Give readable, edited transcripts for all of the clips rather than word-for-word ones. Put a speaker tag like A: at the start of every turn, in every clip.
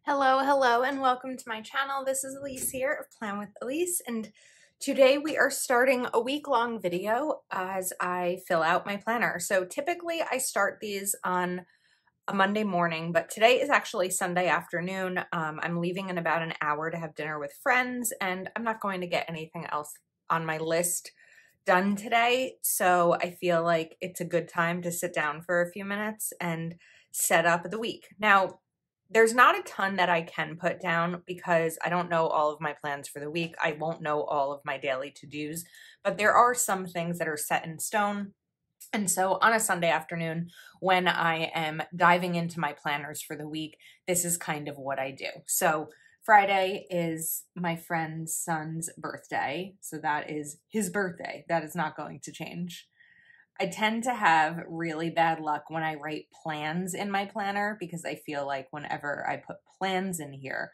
A: Hello, hello, and welcome to my channel. This is Elise here of Plan with Elise, and today we are starting a week-long video as I fill out my planner. So typically I start these on a Monday morning, but today is actually Sunday afternoon. I'm leaving in about an hour to have dinner with friends, and I'm not going to get anything else on my list done today. So I feel like it's a good time to sit down for a few minutes and set up the week. Now, there's not a ton that I can put down because I don't know all of my plans for the week. I won't know all of my daily to-dos, but there are some things that are set in stone. And so on a Sunday afternoon, when I am diving into my planners for the week, this is kind of what I do. So Friday is my friend's son's birthday. So that is his birthday. That is not going to change. I tend to have really bad luck when I write plans in my planner because I feel like whenever I put plans in here,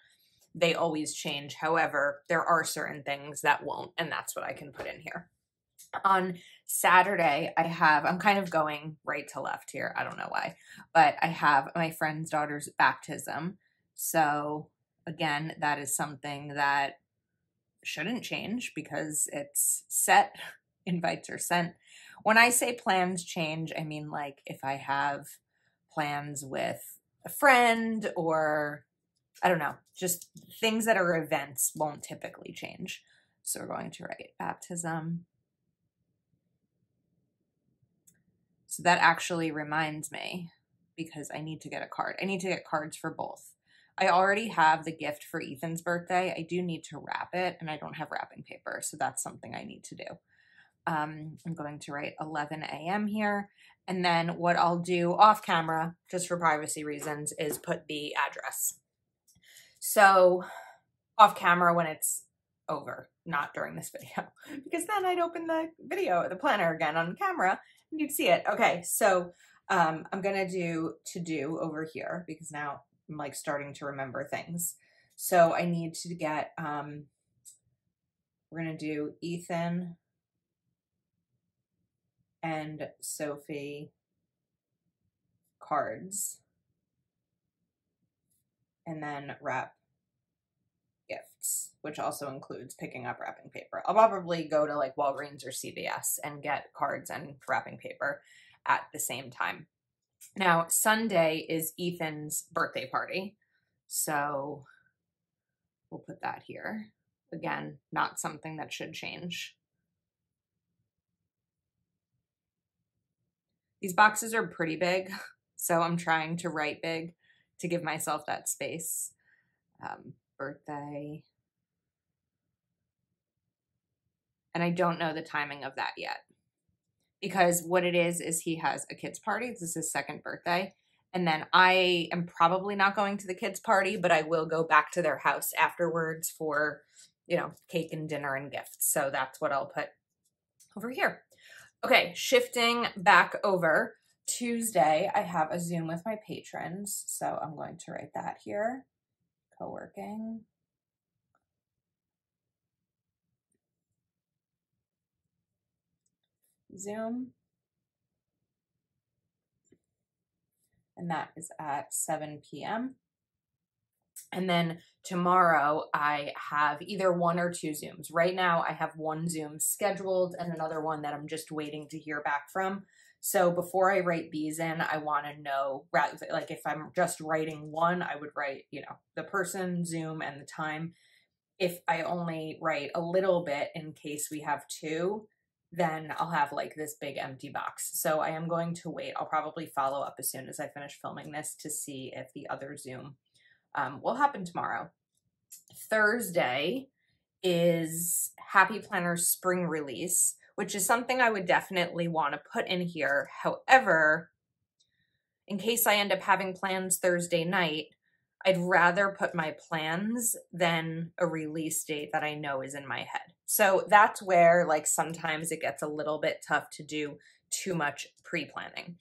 A: they always change. However, there are certain things that won't, and that's what I can put in here. On Saturday, I'm kind of going right to left here. I don't know why, but I have my friend's daughter's baptism. So again, that is something that shouldn't change because it's set. Invites are sent. When I say plans change, I mean like if I have plans with a friend or I don't know, just things that are events won't typically change. So we're going to write baptism. So that actually reminds me because I need to get a card. I need to get cards for both. I already have the gift for Ethan's birthday. I do need to wrap it and I don't have wrapping paper. So that's something I need to do. I'm going to write 11 a.m. here. And then what I'll do off camera, just for privacy reasons, is put the address. So off camera when it's over, not during this video, because then I'd open the video, the planner again on camera and you'd see it. Okay, so I'm going to do to-do over here because now I'm like starting to remember things. So I need to get, we're going to do Ethan and Sophie cards, and then wrap gifts, which also includes picking up wrapping paper. I'll probably go to like Walgreens or CVS and get cards and wrapping paper at the same time. Now, Sunday is Ethan's birthday party, so we'll put that here. Again, not something that should change. These boxes are pretty big, so I'm trying to write big to give myself that space. Birthday. And I don't know the timing of that yet. Because what it is he has a kid's party. This is his second birthday. And then I am probably not going to the kids' party, but I will go back to their house afterwards for, you know, cake and dinner and gifts. So that's what I'll put over here. Okay, shifting back over, Tuesday, I have a Zoom with my patrons. So I'm going to write that here, co-working. Zoom. And that is at 7 p.m. And then tomorrow I have either one or two Zooms. Right now I have one Zoom scheduled and another one that I'm just waiting to hear back from. So before I write these in, I want to know, like if I'm just writing one, I would write, you know, the person, Zoom, and the time. If I only write a little bit in case we have two, then I'll have like this big empty box. So I am going to wait. I'll probably follow up as soon as I finish filming this to see if the other Zoom will happen tomorrow. Thursday is Happy Planner's spring release, which is something I would definitely want to put in here. However, in case I end up having plans Thursday night, I'd rather put my plans than a release date that I know is in my head. So that's where like sometimes it gets a little bit tough to do too much pre-planning.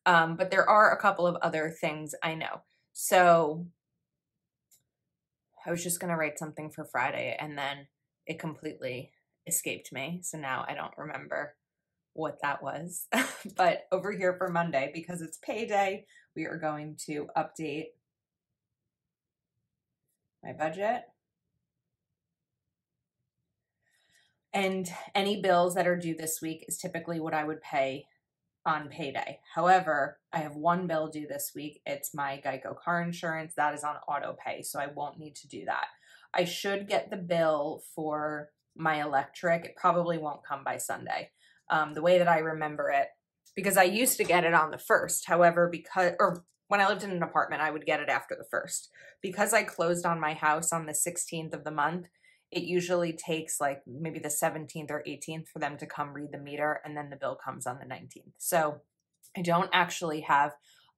A: But there are a couple of other things I know. So I was just going to write something for Friday and then it completely escaped me. So now I don't remember what that was. But over here for Monday, because it's payday, we are going to update my budget, and any bills that are due this week is typically what I would pay on payday. However, I have one bill due this week. It's my Geico car insurance. That is on auto pay, so I won't need to do that. I should get the bill for my electric. It probably won't come by Sunday. The way that I remember it, because I used to get it on the 1st. However, when I lived in an apartment, I would get it after the 1st. Because I closed on my house on the 16th of the month, it usually takes like maybe the 17th or 18th for them to come read the meter, and then the bill comes on the 19th. So I don't actually have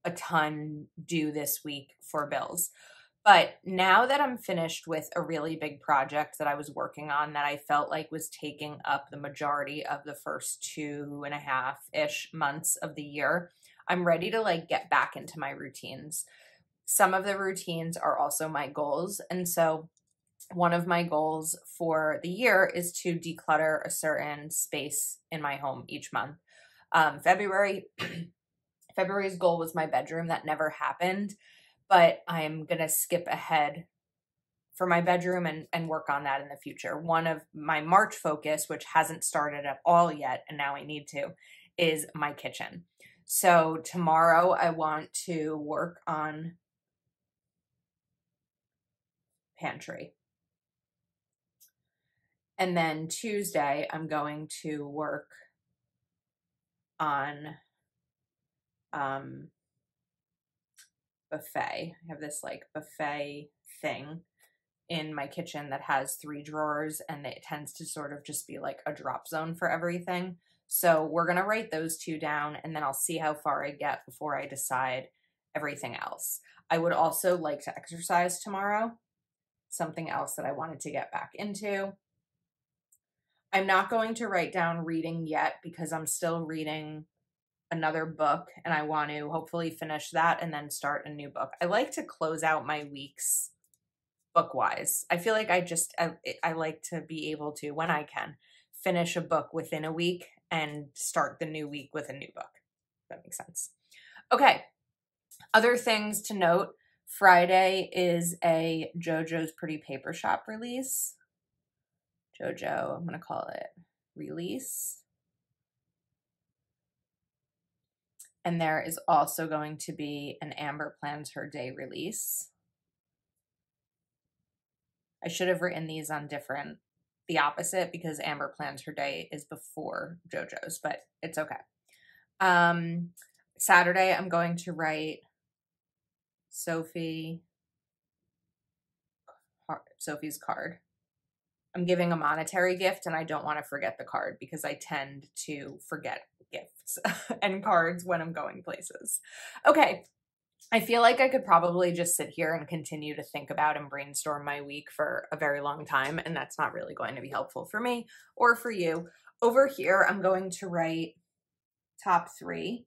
A: a ton due this week for bills. But now that I'm finished with a really big project that I was working on that I felt like was taking up the majority of the first 2.5-ish months of the year, I'm ready to like get back into my routines. Some of the routines are also my goals. And so one of my goals for the year is to declutter a certain space in my home each month. February's goal was my bedroom. That never happened, but I'm going to skip ahead for my bedroom and work on that in the future. One of my March focus, which hasn't started at all yet, and now I need to, is my kitchen. So tomorrow I want to work on pantry. And then Tuesday, I'm going to work on buffet. I have this like buffet thing in my kitchen that has 3 drawers, and it tends to sort of just be like a drop zone for everything. So we're going to write those 2 down, and then I'll see how far I get before I decide everything else. I would also like to exercise tomorrow, something else that I wanted to get back into. I'm not going to write down reading yet because I'm still reading another book, and I want to hopefully finish that and then start a new book. I like to close out my weeks book-wise. I feel like I like to be able to, when I can, finish a book within a week and start the new week with a new book. That makes sense. Okay. Other things to note. Friday is a JoJo's Pretty Paper Shop release. JoJo, I'm going to call it release. And there is also going to be an Amber Plans Her Day release. I should have written these on the opposite, because Amber Plans Her Day is before JoJo's, but it's okay. Saturday, I'm going to write Sophie's card. I'm giving a monetary gift, and I don't want to forget the card because I tend to forget gifts and cards when I'm going places. Okay. I feel like I could probably just sit here and continue to think about and brainstorm my week for a very long time, and that's not really going to be helpful for me or for you. Over here, I'm going to write top 3,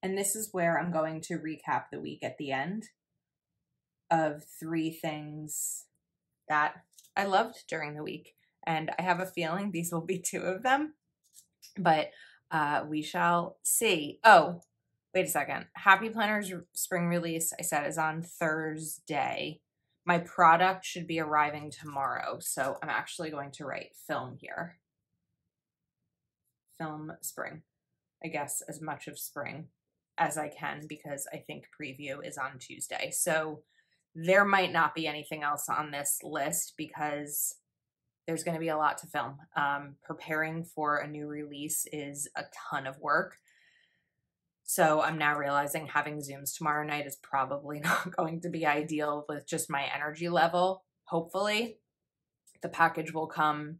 A: and this is where I'm going to recap the week at the end of 3 things that I loved during the week. And I have a feeling these will be 2 of them, but we shall see. Oh, wait a second. Happy Planners spring release, I said, is on Thursday. My product should be arriving tomorrow, so I'm actually going to write film here. Film spring. I guess as much of spring as I can, because I think preview is on Tuesday. So there might not be anything else on this list because there's going to be a lot to film. Preparing for a new release is a ton of work. So I'm now realizing having Zooms tomorrow night is probably not going to be ideal with just my energy level. Hopefully the package will come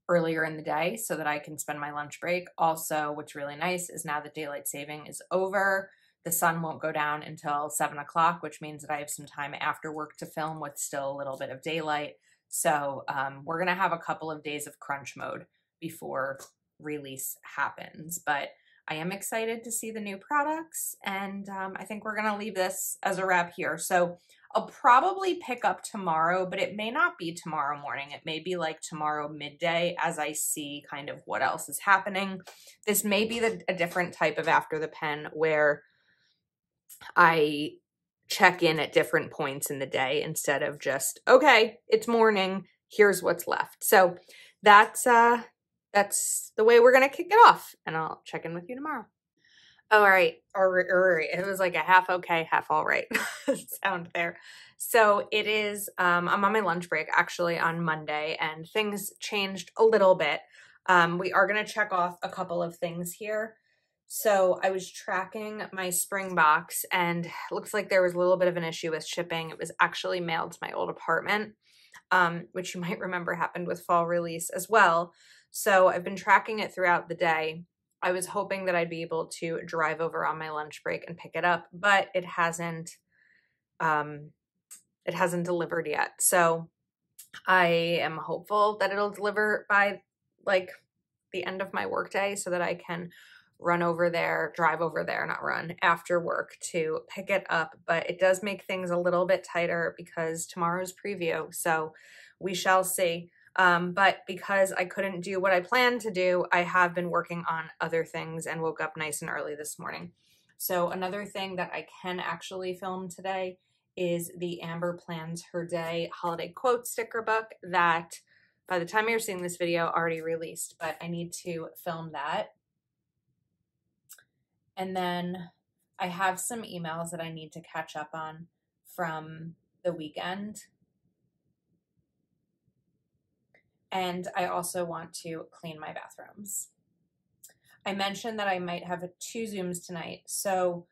A: earlier in the day so that I can spend my lunch break. Also, what's really nice is now that daylight saving is over, the sun won't go down until 7 o'clock, which means that I have some time after work to film with still a little bit of daylight. So we're going to have a couple of days of crunch mode before release happens. But I am excited to see the new products, and I think we're going to leave this as a wrap here. So I'll probably pick up tomorrow, but it may not be tomorrow morning. It may be like tomorrow midday as I see kind of what else is happening. This may be a different type of After the Pen where I check in at different points in the day instead of just, okay, it's morning, here's what's left. So that's the way we're gonna kick it off, and I'll check in with you tomorrow. Oh, all right. It was like a half okay, half all right sound there. So it is, I'm on my lunch break actually on Monday, and things changed a little bit. We are going to check off a couple of things here. So I was tracking my spring box, and it looks like there was a little bit of an issue with shipping. It was actually mailed to my old apartment, which you might remember happened with fall release as well. So I've been tracking it throughout the day. I was hoping that I'd be able to drive over on my lunch break and pick it up, but it hasn't delivered yet. So I am hopeful that it'll deliver by like the end of my workday so that I can drive over there, not run, after work to pick it up. But it does make things a little bit tighter because tomorrow's preview. So we shall see. But because I couldn't do what I planned to do, I have been working on other things and woke up nice and early this morning. So another thing that I can actually film today is the Amber Plans Her Day holiday quote sticker book that by the time you're seeing this video already released, but I need to film that. And then I have some emails that I need to catch up on from the weekend. And I also want to clean my bathrooms. I mentioned that I might have 2 Zooms tonight, so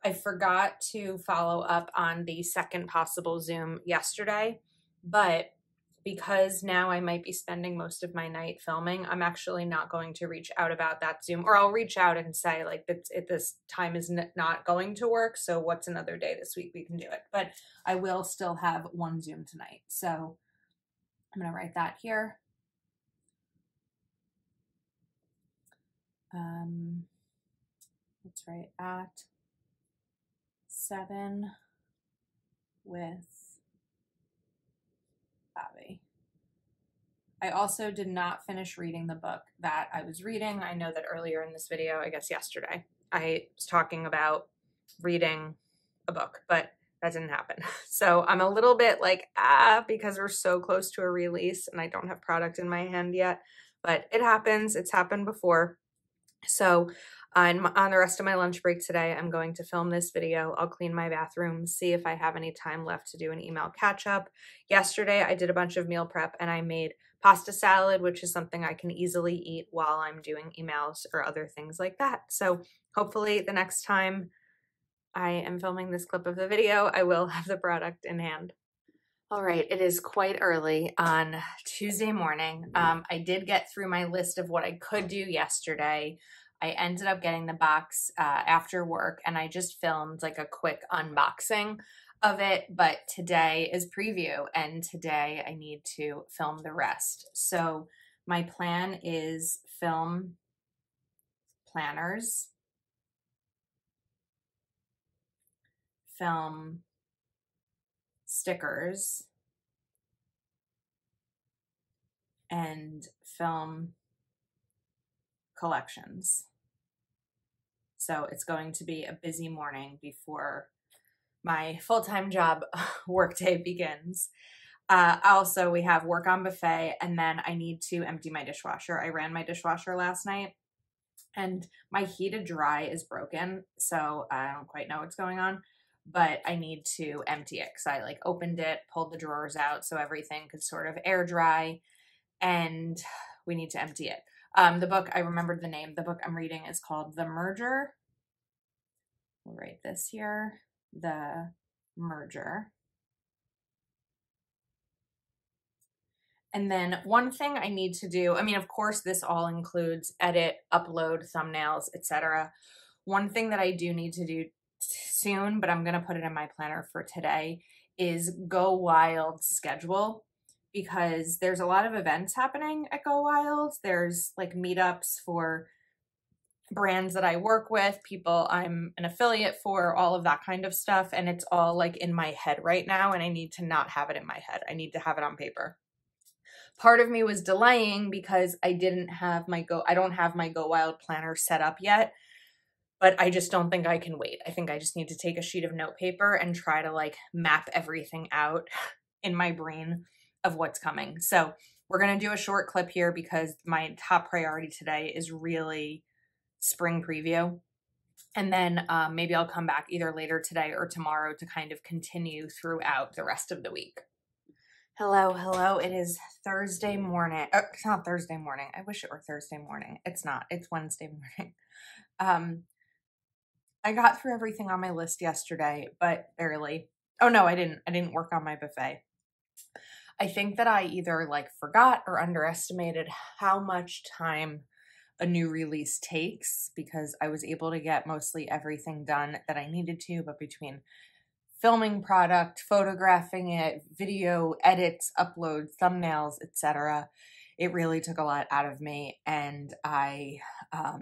A: I forgot to follow up on the second possible Zoom yesterday, but because now I might be spending most of my night filming, I'm actually not going to reach out about that Zoom, or I'll reach out and say like this time is not going to work, so what's another day this week we can do it. But I will still have 1 Zoom tonight, so I'm going to write that here. Let's write at 7 with Bobby. I also did not finish reading the book that I was reading. I know that earlier in this video, I guess yesterday, I was talking about reading a book, but that didn't happen. So I'm a little bit like, because we're so close to a release and I don't have product in my hand yet, but it happens. It's happened before. So on the rest of my lunch break today, I'm going to film this video. I'll clean my bathroom, see if I have any time left to do an email catch up. Yesterday, I did a bunch of meal prep and I made pasta salad, which is something I can easily eat while I'm doing emails or other things like that. So hopefully the next time I am filming this clip of the video, I will have the product in hand. All right, it is quite early on Tuesday morning. I did get through my list of what I could do yesterday. I ended up getting the box after work, and I just filmed like a quick unboxing of it, but today is preview, and today I need to film the rest. So my plan is film planners, film stickers, and film collections. So it's going to be a busy morning before my full-time job workday begins. Also, we have work on buffet, and then I need to empty my dishwasher. I ran my dishwasher last night, and my heated dry is broken, so I don't quite know what's going on, but I need to empty it because I like opened it, pulled the drawers out so everything could sort of air dry, and we need to empty it. The book, I remembered the name. The book I'm reading is called The Merger. We'll write this here. The Merger. And then one thing I need to do, I mean, of course, this all includes edit, upload, thumbnails, etc. One thing that I do need to do soon, but I'm going to put it in my planner for today, is Go Wild schedule, because there's a lot of events happening at Go Wild. There's like meetups for brands that I work with, people I'm an affiliate for, all of that kind of stuff. And it's all like in my head right now, and I need to not have it in my head. I need to have it on paper. Part of me was delaying because I don't have my Go Wild planner set up yet. but I just don't think I can wait. I think I just need to take a sheet of notepaper and try to like map everything out in my brain of what's coming. So we're going to do a short clip here because my top priority today is really spring preview. And then maybe I'll come back either later today or tomorrow to kind of continue throughout the rest of the week. Hello, hello. It is Thursday morning. It's not Thursday morning. I wish it were Thursday morning. It's not. It's Wednesday morning. I got through everything on my list yesterday, but barely. Oh no, I didn't work on my buffet. I think that I either like forgot or underestimated how much time a new release takes because I was able to get mostly everything done that I needed to, but between filming product, photographing it, video edits, uploads, thumbnails, etc., it really took a lot out of me, and I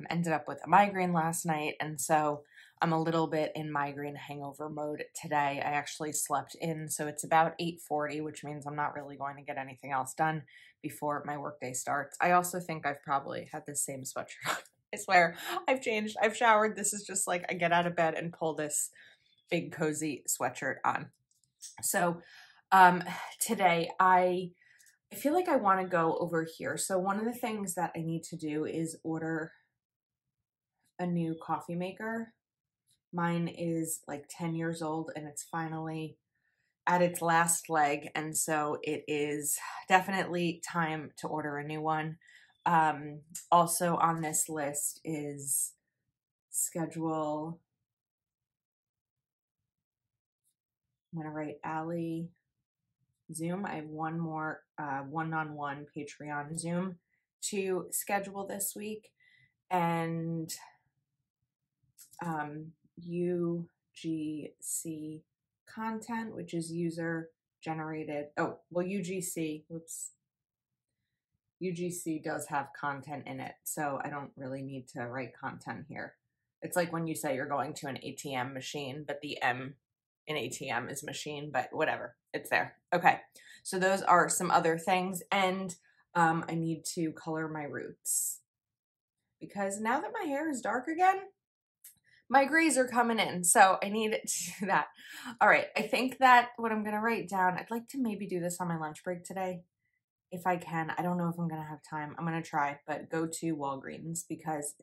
A: ended up with a migraine last night, and so I'm a little bit in migraine hangover mode today. I actually slept in, so it's about 8:40, which means I'm not really going to get anything else done before my workday starts. I also think I've probably had the same sweatshirt on. I swear, I've changed, I've showered. This is just like I get out of bed and pull this big cozy sweatshirt on. So today I feel like I want to go over here. So one of the things that I need to do is order a new coffee maker. Mine is like 10 years old and it's finally at its last leg. And so it is definitely time to order a new one. Also on this list is schedule. I'm going to write Allie Zoom. I have one more one-on-one Patreon Zoom to schedule this week, and UGC content, which is user generated. Oh, well, UGC, whoops. UGC does have content in it, so I don't really need to write content here. It's like when you say you're going to an ATM machine, but the M in ATM is machine, but whatever, it's there. Okay, so those are some other things, and I need to color my roots because now that my hair is dark again, my grays are coming in, so I need to do that. All right, I think that what I'm going to write down, I'd like to maybe do this on my lunch break today. If I can, I don't know if I'm going to have time. I'm going to try, but go to Walgreens because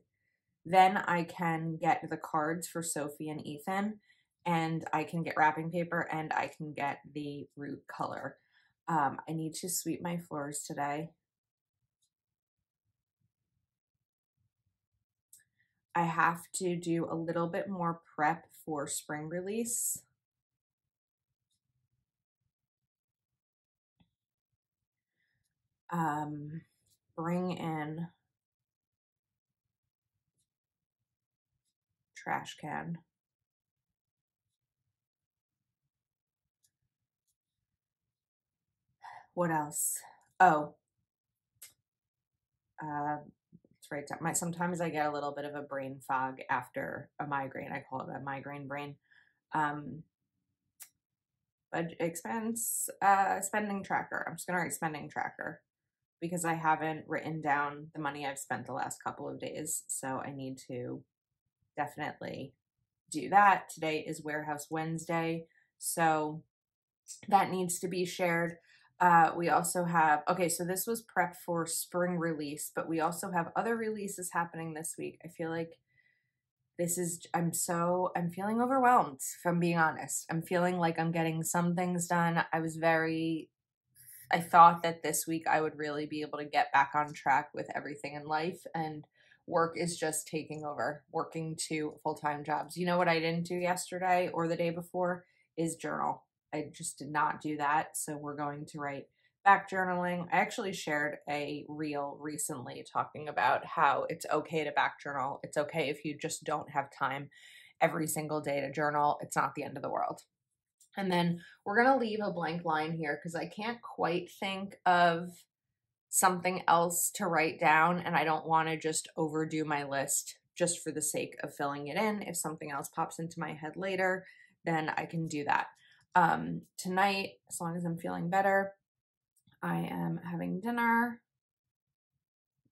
A: then I can get the cards for Sophie and Ethan, and I can get wrapping paper, and I can get the root color. I need to sweep my floors today. I have to do a little bit more prep for spring release. Bring in trash can. What else? Oh, it's right down. Sometimes I get a little bit of a brain fog after a migraine. I call it a migraine brain. But spending tracker. I'm just gonna write spending tracker because I haven't written down the money I've spent the last couple of days. So I need to definitely do that. Today is Warehouse Wednesday, so that needs to be shared. We also have, okay, so this was prep for spring release, but we also have other releases happening this week. I feel like this is, I'm feeling overwhelmed, if I'm being honest. I'm feeling like I'm getting some things done. I thought that this week I would really be able to get back on track with everything in life, and work is just taking over, working 2 full-time jobs. You know what I didn't do yesterday or the day before is journal. I just did not do that. So we're going to write back journaling. I actually shared a reel recently talking about how it's okay to back journal. It's okay if you just don't have time every single day to journal. It's not the end of the world. And then we're going to leave a blank line here because I can't quite think of something else to write down, and I don't want to just overdo my list just for the sake of filling it in. If something else pops into my head later, then I can do that. Tonight, as long as I'm feeling better, I am having dinner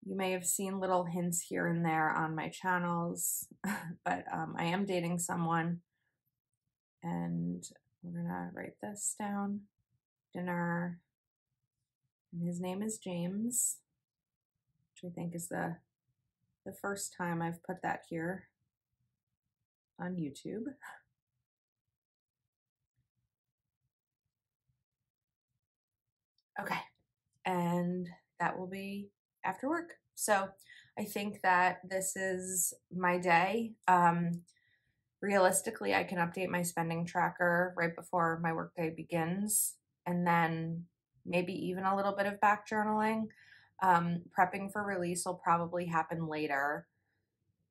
A: You may have seen little hints here and there on my channels, but I am dating someone, and we're gonna write this down. Dinner, and his name is James, which I think is the first time I've put that here on YouTube. Okay, and that will be after work. So I think that this is my day. Realistically, I can update my spending tracker right before my workday begins, and then maybe even a little bit of back journaling. Prepping for release will probably happen later,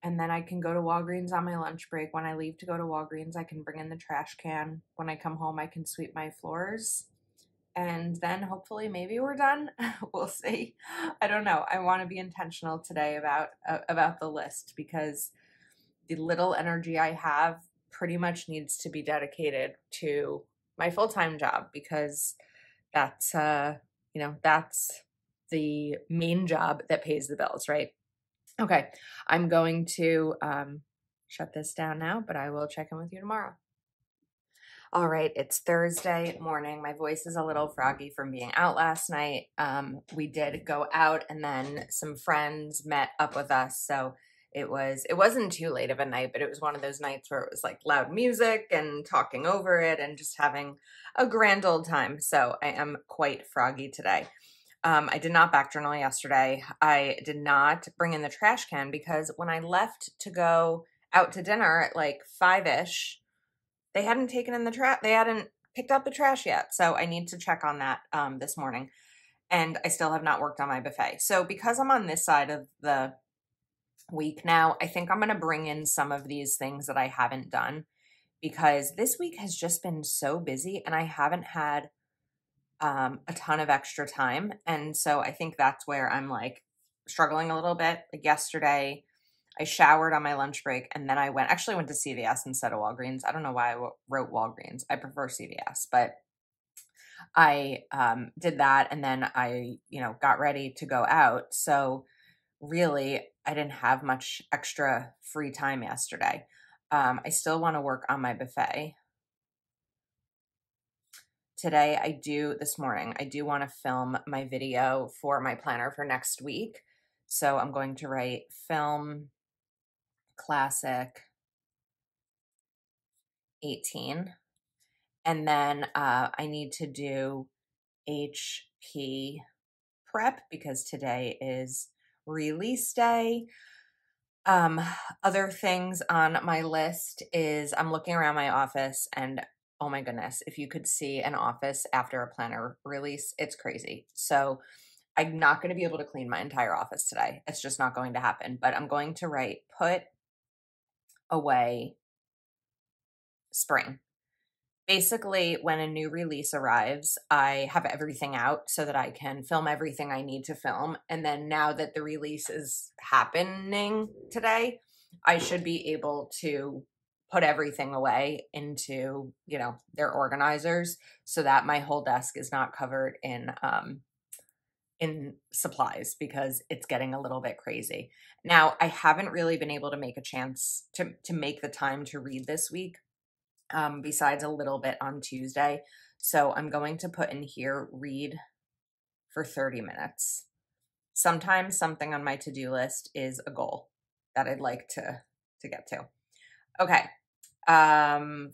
A: and then I can go to Walgreens on my lunch break. When I leave to go to Walgreens, I can bring in the trash can. When I come home, I can sweep my floors, and then hopefully maybe we're done. We'll see. I don't know. I want to be intentional today about the list, because the little energy I have pretty much needs to be dedicated to my full-time job, because that's that's the main job that pays the bills, right? Okay, I'm going to shut this down now, but I will check in with you tomorrow. All right, it's Thursday morning. My voice is a little froggy from being out last night. We did go out, and then some friends met up with us, so it wasn't too late of a night, but it was one of those nights where it was like loud music and talking over it and just having a grand old time. So I am quite froggy today. I did not back journal yesterday. I did not bring in the trash can because when I left to go out to dinner at like 5-ish, they hadn't taken in the trash. They hadn't picked up the trash yet. So I need to check on that this morning. And I still have not worked on my buffet. So because I'm on this side of the week now, I think I'm going to bring in some of these things that I haven't done, because this week has just been so busy and I haven't had a ton of extra time. And so I think that's where I'm like struggling a little bit. Like yesterday, I showered on my lunch break, and then I actually went to CVS instead of Walgreens. I don't know why I wrote Walgreens. I prefer CVS, but I did that, and then I, got ready to go out. So really, I didn't have much extra free time yesterday. I still want to work on my buffet. Today, this morning, I do want to film my video for my planner for next week. So I'm going to write film classic 18. And then I need to do HP prep because today is release day. Other things on my list is I'm looking around my office, and oh my goodness, if you could see an office after a planner release, it's crazy. So I'm not going to be able to clean my entire office today. It's just not going to happen. But I'm going to write put away spring. Basically, when a new release arrives, I have everything out so that I can film everything I need to film. And then now that the release is happening today, I should be able to put everything away into, their organizers, so that my whole desk is not covered in supplies, because it's getting a little bit crazy. Now, I haven't really been able to make a chance to make the time to read this week. Besides a little bit on Tuesday. So I'm going to put in here, read for 30 minutes. Sometimes something on my to-do list is a goal that I'd like to get to. Okay.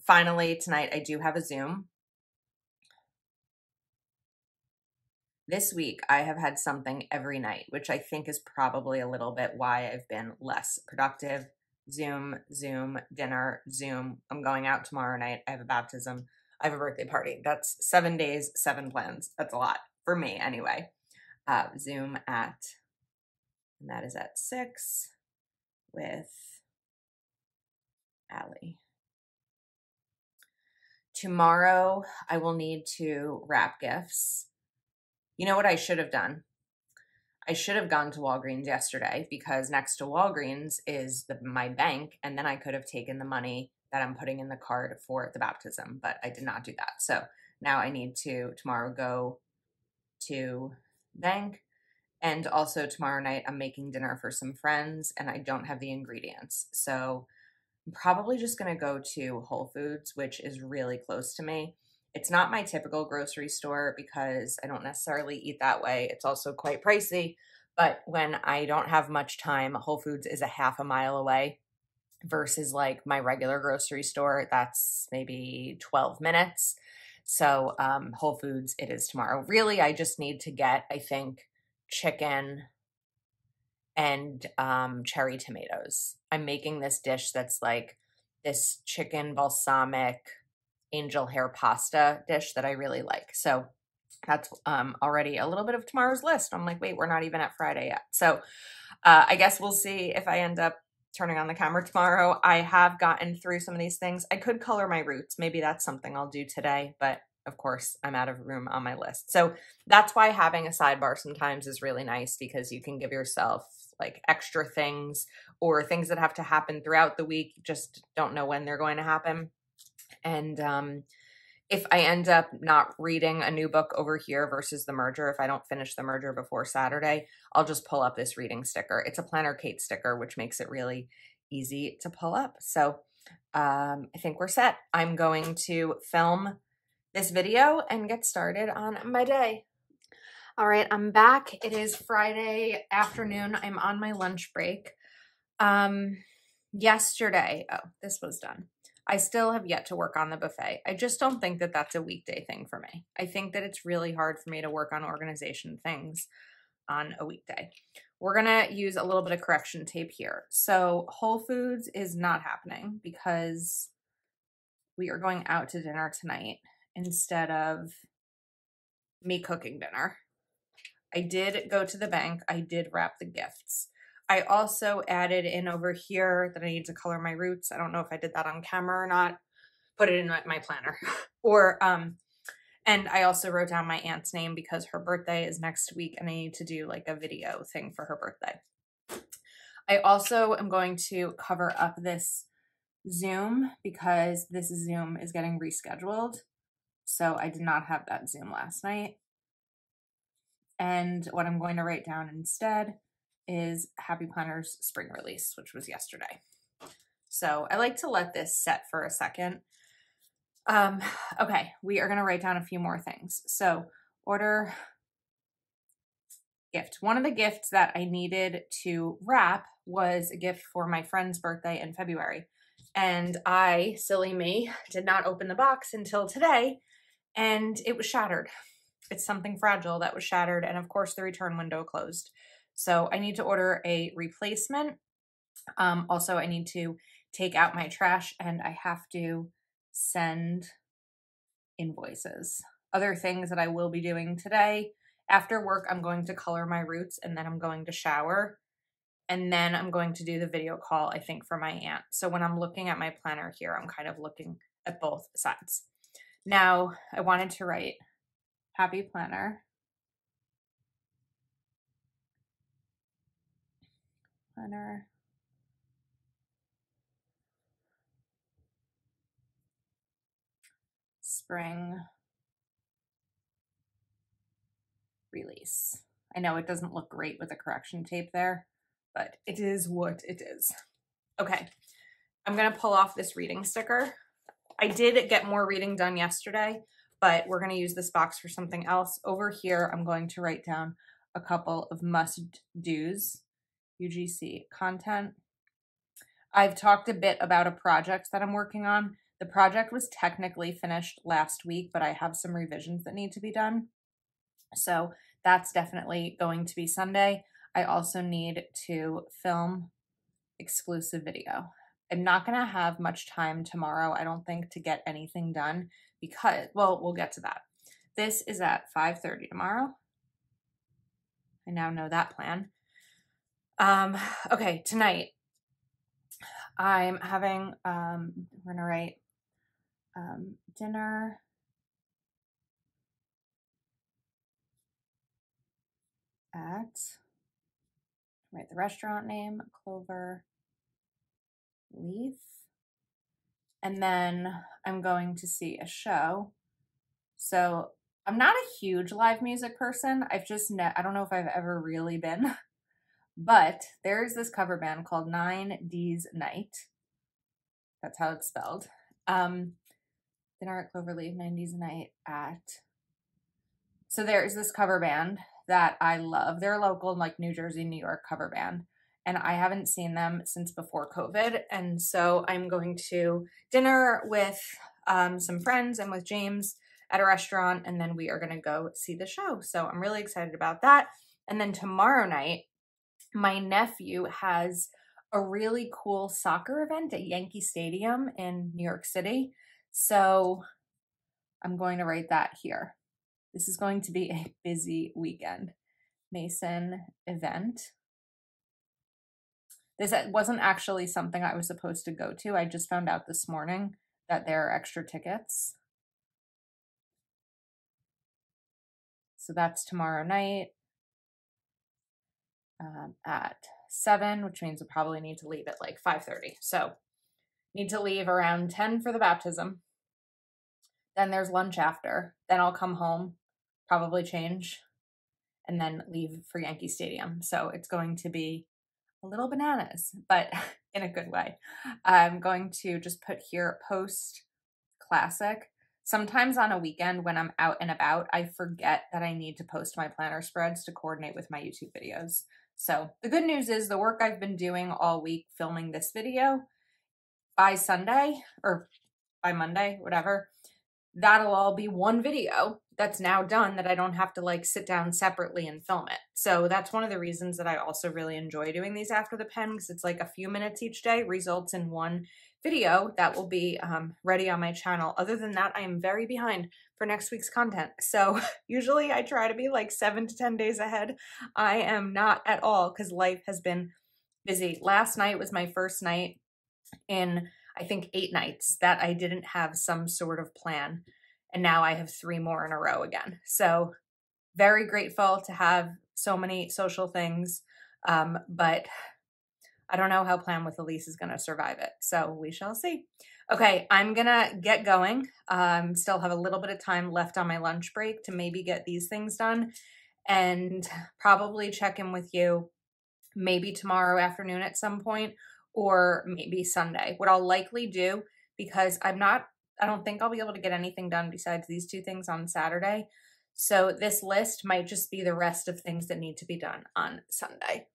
A: Finally, tonight I do have a Zoom. This week I have had something every night, which I think is probably a little bit why I've been less productive. Zoom, dinner, Zoom. I'm going out tomorrow night. I have a baptism. I have a birthday party. That's 7 days, 7 plans. That's a lot for me anyway. Zoom and that is at 6 with Allie. Tomorrow I will need to wrap gifts. You know what I should have done? I should have gone to Walgreens yesterday, because next to Walgreens is my bank, and then I could have taken the money that I'm putting in the card for the baptism, but I did not do that. So now I need to tomorrow go to bank And also tomorrow night, I'm making dinner for some friends and I don't have the ingredients. So I'm probably just going to go to Whole Foods, which is really close to me. It's not my typical grocery store because I don't necessarily eat that way. It's also quite pricey. But when I don't have much time, Whole Foods is a half a mile away versus like my regular grocery store. That's maybe 12 minutes. So Whole Foods it is tomorrow. Really, I just need to get, I think, chicken and cherry tomatoes. I'm making this dish that's like this chicken balsamic angel hair pasta dish that I really like. So that's already a little bit of tomorrow's list. I'm like, wait, we're not even at Friday yet. So I guess we'll see if I end up turning on the camera tomorrow. I have gotten through some of these things. I could color my roots. Maybe that's something I'll do today, but of course I'm out of room on my list. So that's why having a sidebar sometimes is really nice because you can give yourself like extra things or things that have to happen throughout the week. Just don't know when they're going to happen. And if I end up not reading a new book over here versus the merger, if I don't finish the merger before Saturday, I'll just pull up this reading sticker. It's a Planner Kate sticker, which makes it really easy to pull up. So I think we're set. I'm going to film this video and get started on my day. All right, I'm back. It is Friday afternoon. I'm on my lunch break. Yesterday, oh, this was done. I still have yet to work on the buffet. I just don't think that that's a weekday thing for me. I think that it's really hard for me to work on organization things on a weekday. We're going to use a little bit of correction tape here. So Whole Foods is not happening because we are going out to dinner tonight instead of me cooking dinner. I did go to the bank. I did wrap the gifts. I also added in over here that I need to color my roots. I don't know if I did that on camera or not. Put it in my planner. Or, and I also wrote down my aunt's name because her birthday is next week and I need to do like a video thing for her birthday. I also am going to cover up this Zoom because this Zoom is getting rescheduled. So I did not have that Zoom last night. And what I'm going to write down instead is Happy Planners spring release, which was yesterday. So I like to let this set for a second. Okay, we are going to write down a few more things. So order gift. One of the gifts that I needed to wrap was a gift for my friend's birthday in February. And I, silly me, did not open the box until today and it was shattered. It's something fragile that was shattered. And of course the return window closed. So I need to order a replacement. Also, I need to take out my trash and I have to send invoices. Other things that I will be doing today. After work, I'm going to color my roots and then I'm going to shower. And then I'm going to do the video call, I think, for my aunt. So when I'm looking at my planner here, I'm kind of looking at both sides. Now, I wanted to write Happy Planner. Planner. Spring release. I know it doesn't look great with the correction tape there, but it is what it is. Okay, I'm gonna pull off this reading sticker. I did get more reading done yesterday, but we're gonna use this box for something else. Over here, I'm going to write down a couple of must-dos, UGC content. I've talked a bit about a project that I'm working on. The project was technically finished last week, but I have some revisions that need to be done. So that's definitely going to be Sunday. I also need to film exclusive video. I'm not going to have much time tomorrow, I don't think, to get anything done because, well, we'll get to that. This is at 5:30 tomorrow. I now know that plan. Okay, tonight I'm having, we're going to write dinner at, write the restaurant name, Clover Leaf. And then I'm going to see a show. So I'm not a huge live music person. I don't know if I've ever really been, but there's this cover band called 9D's Night. That's how it's spelled. Dinner at Cloverleaf, 9D's Night at. So there's this cover band that I love. They're a local, like, New Jersey, New York cover band. And I haven't seen them since before COVID. And so I'm going to dinner with some friends and with James at a restaurant. And then we are going to go see the show. So I'm really excited about that. And then tomorrow night, my nephew has a really cool soccer event at Yankee Stadium in New York City. So I'm going to write that here. This is going to be a busy weekend. Mason event. This wasn't actually something I was supposed to go to. I just found out this morning that there are extra tickets. So that's tomorrow night at 7, which means we'll probably need to leave at like 5:30. So need to leave around 10 for the baptism. Then there's lunch after. Then I'll come home, probably change, and then leave for Yankee Stadium. So it's going to be a little bananas, but in a good way. I'm going to just put here post classic. Sometimes on a weekend when I'm out and about, I forget that I need to post my planner spreads to coordinate with my YouTube videos. So the good news is the work I've been doing all week filming this video, by Sunday or by Monday, whatever, that'll all be one video that's now done that I don't have to like sit down separately and film it. So that's one of the reasons that I also really enjoy doing these after the pen, because it's like a few minutes each day results in one video that will be ready on my channel. Other than that, I am very behind for next week's content. So usually I try to be like 7 to 10 days ahead. I am not at all because life has been busy. Last night was my first night in, I think, 8 nights that I didn't have some sort of plan. And now I have 3 more in a row again. So very grateful to have so many social things. But I don't know how Plan with Elise is going to survive it. So we shall see. Okay, I'm going to get going. Still have a little bit of time left on my lunch break to maybe get these things done and probably check in with you maybe tomorrow afternoon at some point, or maybe Sunday. What I'll likely do, because I don't think I'll be able to get anything done besides these 2 things on Saturday. So this list might just be the rest of things that need to be done on Sunday.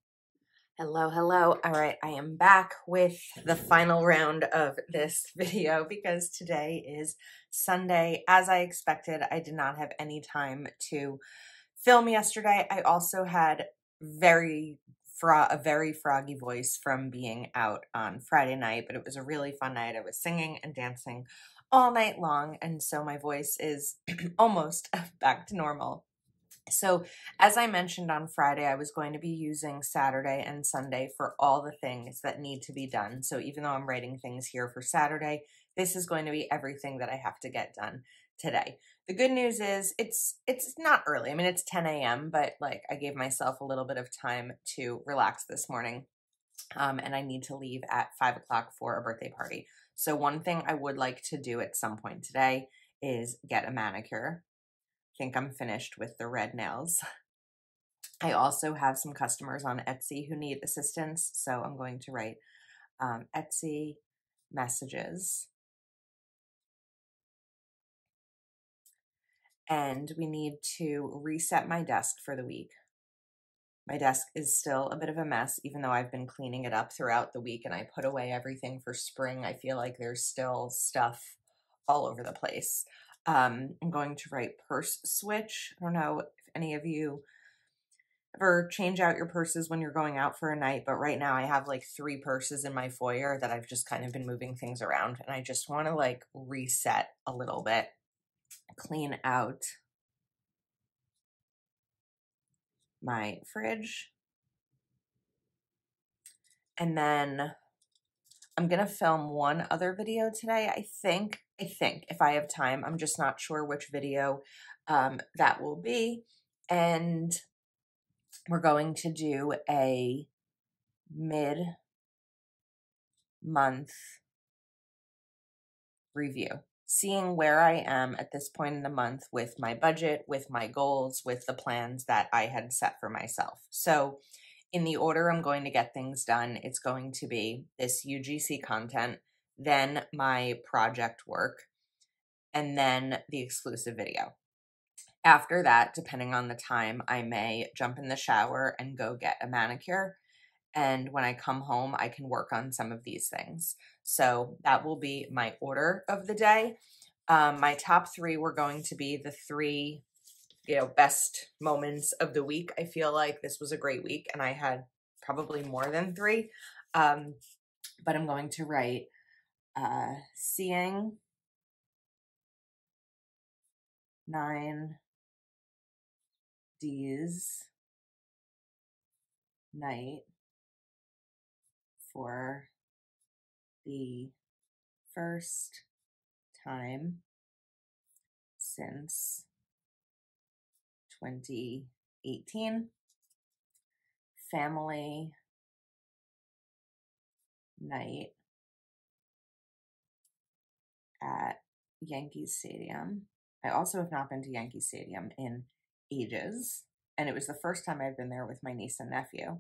A: Hello, hello. All right, I am back with the final round of this video because today is Sunday. As I expected, I did not have any time to film yesterday. I also had a very froggy voice from being out on Friday night, but it was a really fun night. I was singing and dancing all night long, and so my voice is almost back to normal. So as I mentioned on Friday, I was going to be using Saturday and Sunday for all the things that need to be done. So even though I'm writing things here for Saturday, this is going to be everything that I have to get done today. The good news is it's not early. I mean, it's 10 a.m., but like I gave myself a little bit of time to relax this morning. And I need to leave at 5 o'clock for a birthday party. So one thing I would like to do at some point today is get a manicure. I think I'm finished with the red nails. I also have some customers on Etsy who need assistance. So I'm going to write Etsy messages. And we need to reset my desk for the week. My desk is still a bit of a mess, even though I've been cleaning it up throughout the week and I put away everything for spring. I feel like there's still stuff all over the place. I'm going to write purse switch. I don't know if any of you ever change out your purses when you're going out for a night, but right now I have like 3 purses in my foyer that I've just kind of been moving things around, and I just want to like reset a little bit, clean out my fridge. And then I'm going to film one other video today. I think if I have time. I'm just not sure which video that will be. And we're going to do a mid-month review. seeing where I am at this point in the month with my budget, with my goals, with the plans that I had set for myself. So in the order I'm going to get things done, it's going to be this UGC content, then my project work, and then the exclusive video. After that, depending on the time, I may jump in the shower and go get a manicure. And when I come home, I can work on some of these things. So that will be my order of the day. My top three were going to be the three, best moments of the week. I feel like this was a great week and I had probably more than three. But I'm going to write seeing 9D's night for the first time since 2018. Family night at Yankee Stadium. I also have not been to Yankee Stadium in ages, and it was the first time I've been there with my niece and nephew.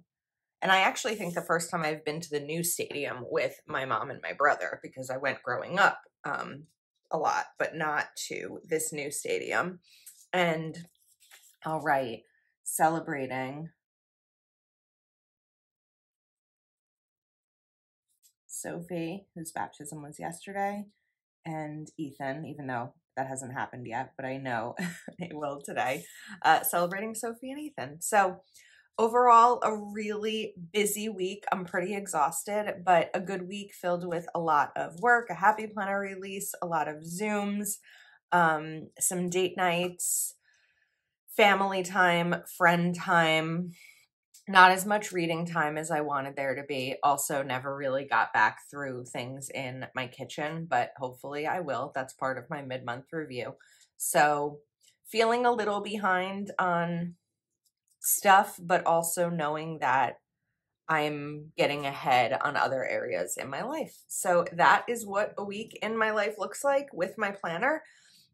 A: And I actually think the first time I've been to the new stadium with my mom and my brother, because I went growing up a lot, but not to this new stadium. And I'll write celebrating Sophie, whose baptism was yesterday, and Ethan, even though that hasn't happened yet, but I know it will today, celebrating Sophie and Ethan. So overall, a really busy week. I'm pretty exhausted, but a good week filled with a lot of work, a happy planner release, a lot of Zooms, some date nights, family time, friend time, not as much reading time as I wanted there to be. Also, never really got back through things in my kitchen, but hopefully I will. That's part of my mid-month review. So feeling a little behind on stuff, but also knowing that I'm getting ahead on other areas in my life. So that is what a week in my life looks like with my planner.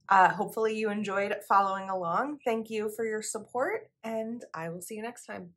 A: Hopefully you enjoyed following along. Thank you for your support, and I will see you next time.